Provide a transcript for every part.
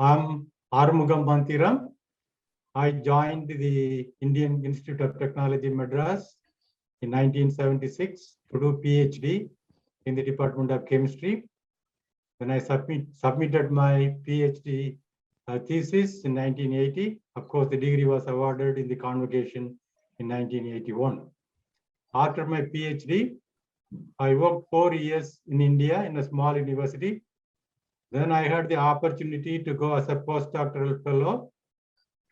I'm Arumugam Manthiram. I joined the Indian Institute of Technology, Madras in 1976 to do Ph.D. in the Department of Chemistry. When I submitted my Ph.D. Thesis in 1980, of course, the degree was awarded in the convocation in 1981. After my Ph.D., I worked 4 years in India in a small university. Then I had the opportunity to go as a postdoctoral fellow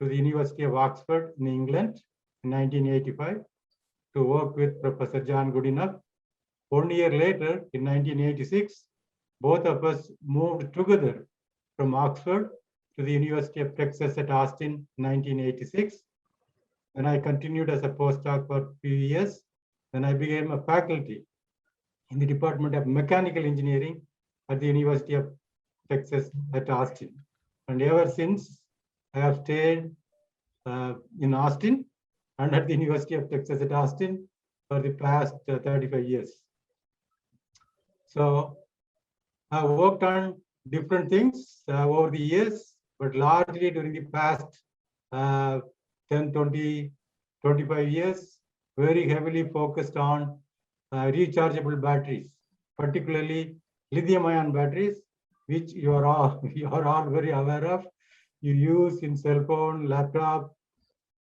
to the University of Oxford in England in 1985 to work with Professor John Goodenough. 1 year later, in 1986, both of us moved together from Oxford to the University of Texas at Austin in 1986. Then I continued as a postdoc for a few years. Then I became a faculty in the Department of Mechanical Engineering at the University of Texas at Austin. And ever since, I have stayed in Austin and at the University of Texas at Austin for the past 35 years. So I worked on different things over the years, but largely during the past 10, 20, 25 years, very heavily focused on rechargeable batteries, particularly lithium-ion batteries, which you are all very aware of. You use in cell phone, laptop,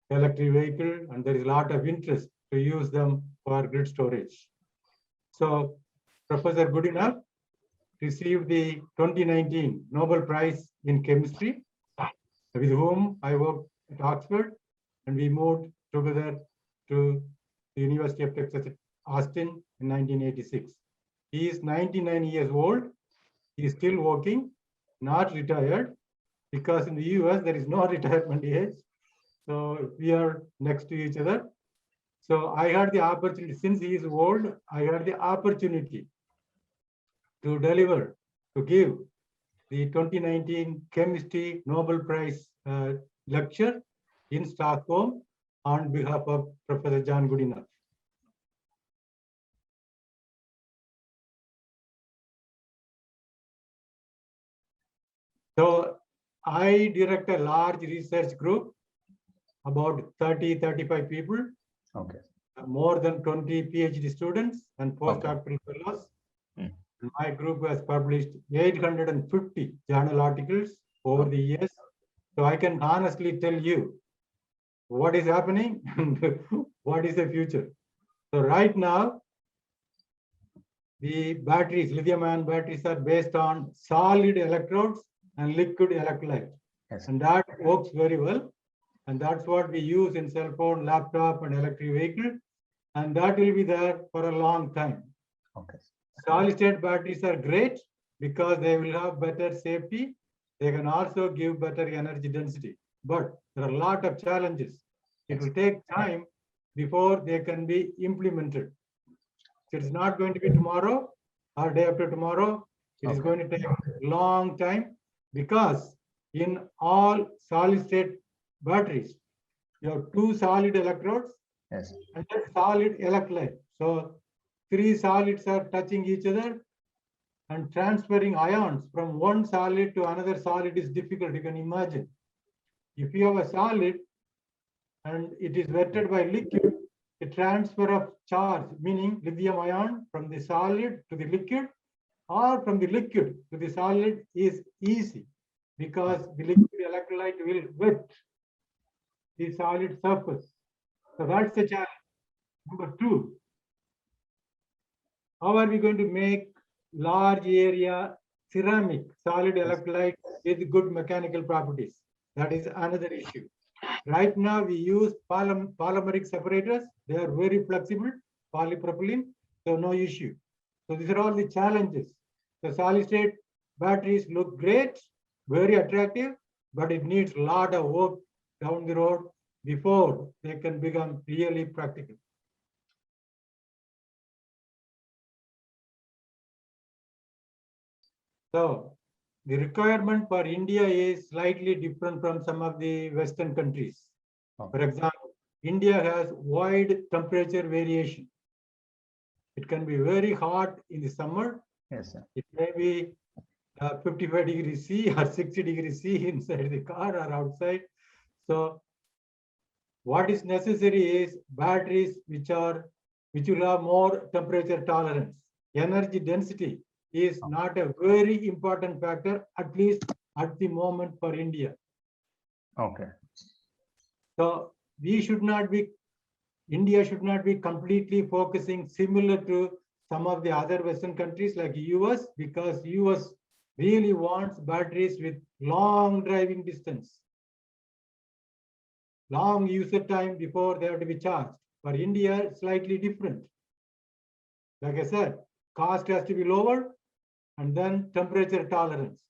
electric vehicle, and there is a lot of interest to use them for grid storage. So Professor Goodenough received the 2019 Nobel Prize in Chemistry, with whom I worked at Oxford, and we moved together to the University of Texas at Austin in 1986. He is 99 years old. He is still working, not retired, because in the US there is no retirement age. So we are next to each other. So I had the opportunity, since he is old, I had the opportunity to deliver, to give the 2019 Chemistry Nobel Prize lecture in Stockholm on behalf of Professor John Goodenough. So I direct a large research group, about 30, 35 people. Okay. More than 20 PhD students and postdoctoral fellows. My group has published 850 journal articles over the years. So I can honestly tell you what is happening and what is the future. So right now, the batteries, lithium-ion batteries, are based on solid electrodes and liquid electrolyte. Yes. And that works very well. And that's what we use in cell phone, laptop, and electric vehicle. And that will be there for a long time. Okay. Solid-state batteries are great because they will have better safety. They can also give better energy density. But there are a lot of challenges. It will take time before they can be implemented. It's not going to be tomorrow or day after tomorrow. It is going to take a long time, because in all solid-state batteries, you have 2 solid electrodes and a solid electrolyte. So 3 solids are touching each other, and transferring ions from one solid to another solid is difficult. You can imagine. If you have a solid and it is wetted by liquid, the transfer of charge, meaning lithium ion from the solid to the liquid or from the liquid to the solid, is easy, because the liquid electrolyte will wet the solid surface. So that's the challenge. Number 2, how are we going to make large area ceramic solid electrolyte with good mechanical properties? That is another issue. Right now, we use polymeric separators. They are very flexible, polypropylene, so no issue. So these are all the challenges. The solid-state batteries look great, very attractive, but it needs a lot of work down the road before they can become really practical. So the requirement for India is slightly different from some of the Western countries. For example, India has wide temperature variation. It can be very hot in the summer. Yes, sir. It may be 55 degrees C or 60 degrees C inside the car or outside. So what is necessary is batteries which will have more temperature tolerance. Energy density is not a very important factor, at least at the moment for India. Okay. So India should not be completely focusing similar to some of the other Western countries like US, because US really wants batteries with long driving distance, long user time before they have to be charged. For India, slightly different. Like I said, cost has to be lower and then temperature tolerance.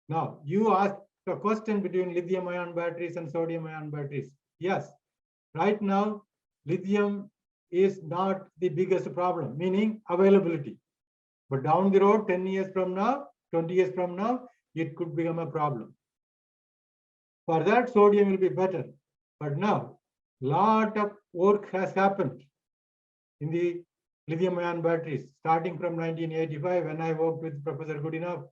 Now, you asked a question between lithium ion batteries and sodium ion batteries. Yes, right now, lithium is not the biggest problem, meaning availability. But down the road, 10 years from now, 20 years from now, it could become a problem. For that, sodium will be better. But now, lot of work has happened in the lithium ion batteries, starting from 1985, when I worked with Professor Goodenough.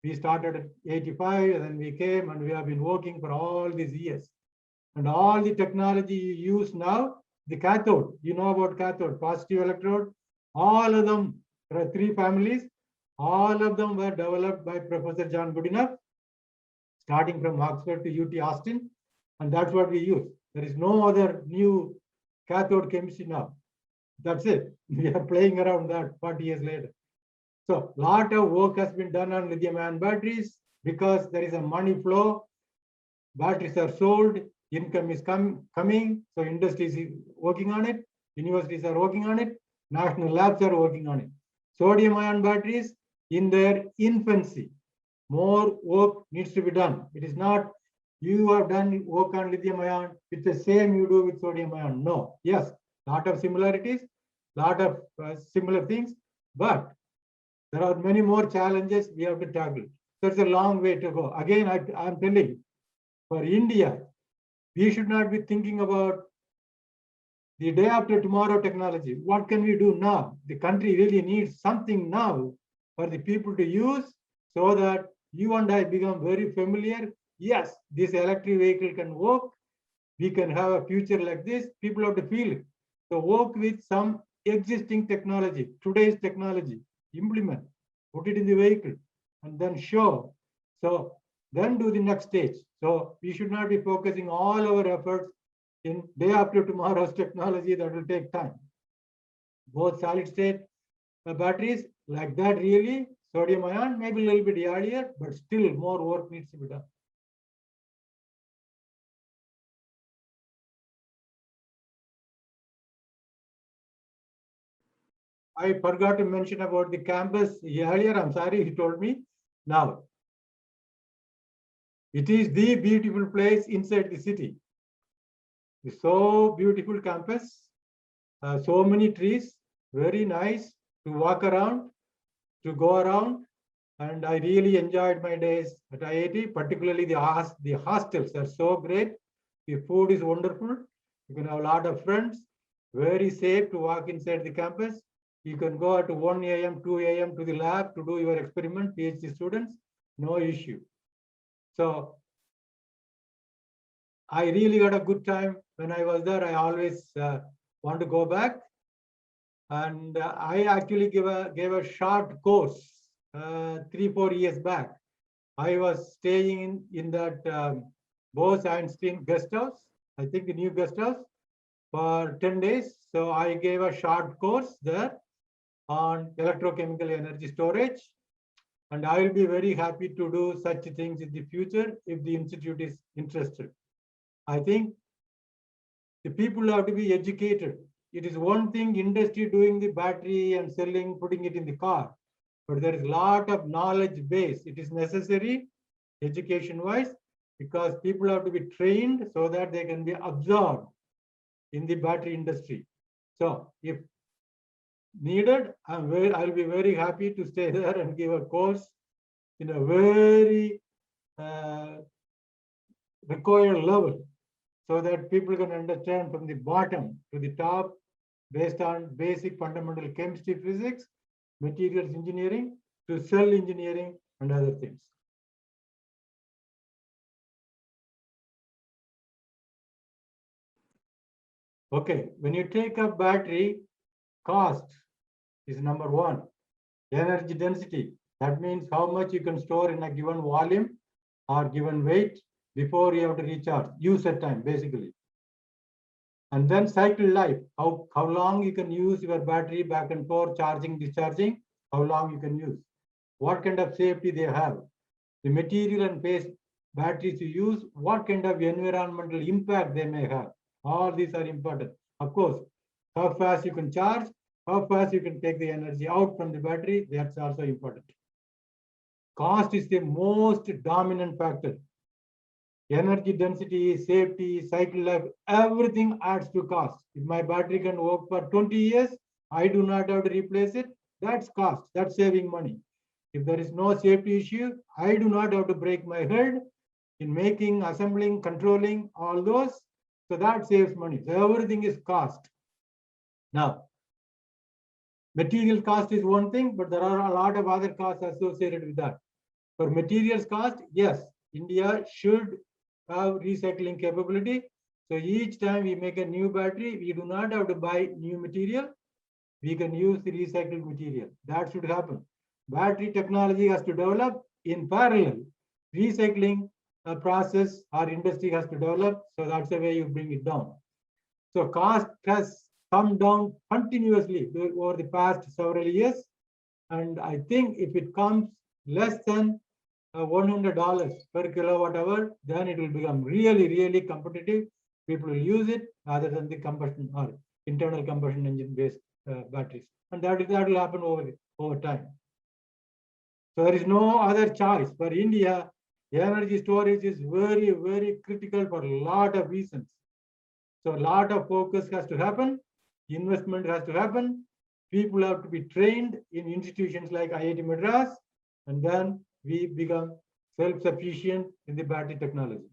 We started at 85, and then we came, and we have been working for all these years. And all the technology you use now, the cathode, you know about cathode, positive electrode, all of them, there are 3 families, all of them were developed by Professor John Goodenough, starting from Oxford to UT Austin, and that's what we use. There is no other new cathode chemistry now. That's it. We are playing around that 40 years later. So a lot of work has been done on lithium-ion batteries because there is a money flow. Batteries are sold, income is coming. So industries is working on it, universities are working on it, national labs are working on it. Sodium-ion batteries in their infancy. More work needs to be done. It is not you have done work on lithium-ion, it's the same you do with sodium-ion. No. Yes, lot of similarities, lot of similar things, but there are many more challenges we have to tackle. So it's a long way to go. Again, I'm telling you, for India, we should not be thinking about the day after tomorrow technology. What can we do now? The country really needs something now for the people to use so that you and I become very familiar. Yes, this electric vehicle can work. We can have a future like this. People have to feel it. So work with some existing technology, today's technology, implement, put it in the vehicle, and then show. So then do the next stage. So we should not be focusing all our efforts in day after tomorrow's technology that will take time. Both solid state batteries like that, really, sodium ion, maybe a little bit earlier, but still more work needs to be done. I forgot to mention about the campus earlier. I'm sorry, he told me. Now, it is the beautiful place inside the city. It's so beautiful campus, so many trees, very nice to walk around, to go around. And I really enjoyed my days at IIT, particularly the hostels are so great. The food is wonderful. You can have a lot of friends, very safe to walk inside the campus. You can go at 1 a.m., 2 a.m. to the lab to do your experiment, PhD students, no issue. So I really got a good time when I was there. I always want to go back. And I actually gave a short course 3-4 years back. I was staying in that Bose Einstein guest house, I think the new guest house, for 10 days. So I gave a short course there on electrochemical energy storage. And I will be very happy to do such things in the future if the institute is interested. I think the people have to be educated. It is one thing industry doing the battery and selling, putting it in the car, but there is a lot of knowledge base. It is necessary education-wise because people have to be trained so that they can be absorbed in the battery industry. So if needed, I'll be very happy to stay there and give a course in a very required level so that people can understand from the bottom to the top based on basic fundamental chemistry, physics, materials engineering to cell engineering and other things. Okay, when you take a battery, cost is number one. Energy density, that means how much you can store in a given volume or given weight before you have to recharge, user time basically. And then cycle life, how long you can use your battery back and forth, charging, discharging, how long you can use. What kind of safety they have. The material and base batteries you use, what kind of environmental impact they may have. All these are important. Of course, how fast you can charge, how fast you can take the energy out from the battery, that's also important. Cost is the most dominant factor. Energy density, safety, cycle life, everything adds to cost. If my battery can work for 20 years, I do not have to replace it. That's cost, that's saving money. If there is no safety issue, I do not have to break my head in making, assembling, controlling, all those. So that saves money. So everything is cost. Now, material cost is one thing, but there are a lot of other costs associated with that. For materials cost, yes, India should have recycling capability. So each time we make a new battery, we do not have to buy new material. We can use the recycled material. That should happen. Battery technology has to develop in parallel. Recycling process or industry has to develop. So that's the way you bring it down. So cost has come down continuously over the past several years. And I think if it comes less than $100 per kilowatt hour, then it will become really, really competitive. People will use it rather than the combustion or internal combustion engine based batteries. And that will happen over time. So there is no other choice. For India, energy storage is very, very critical for a lot of reasons. So a lot of focus has to happen, investment has to happen, people have to be trained in institutions like IIT Madras, and then we become self-sufficient in the battery technology.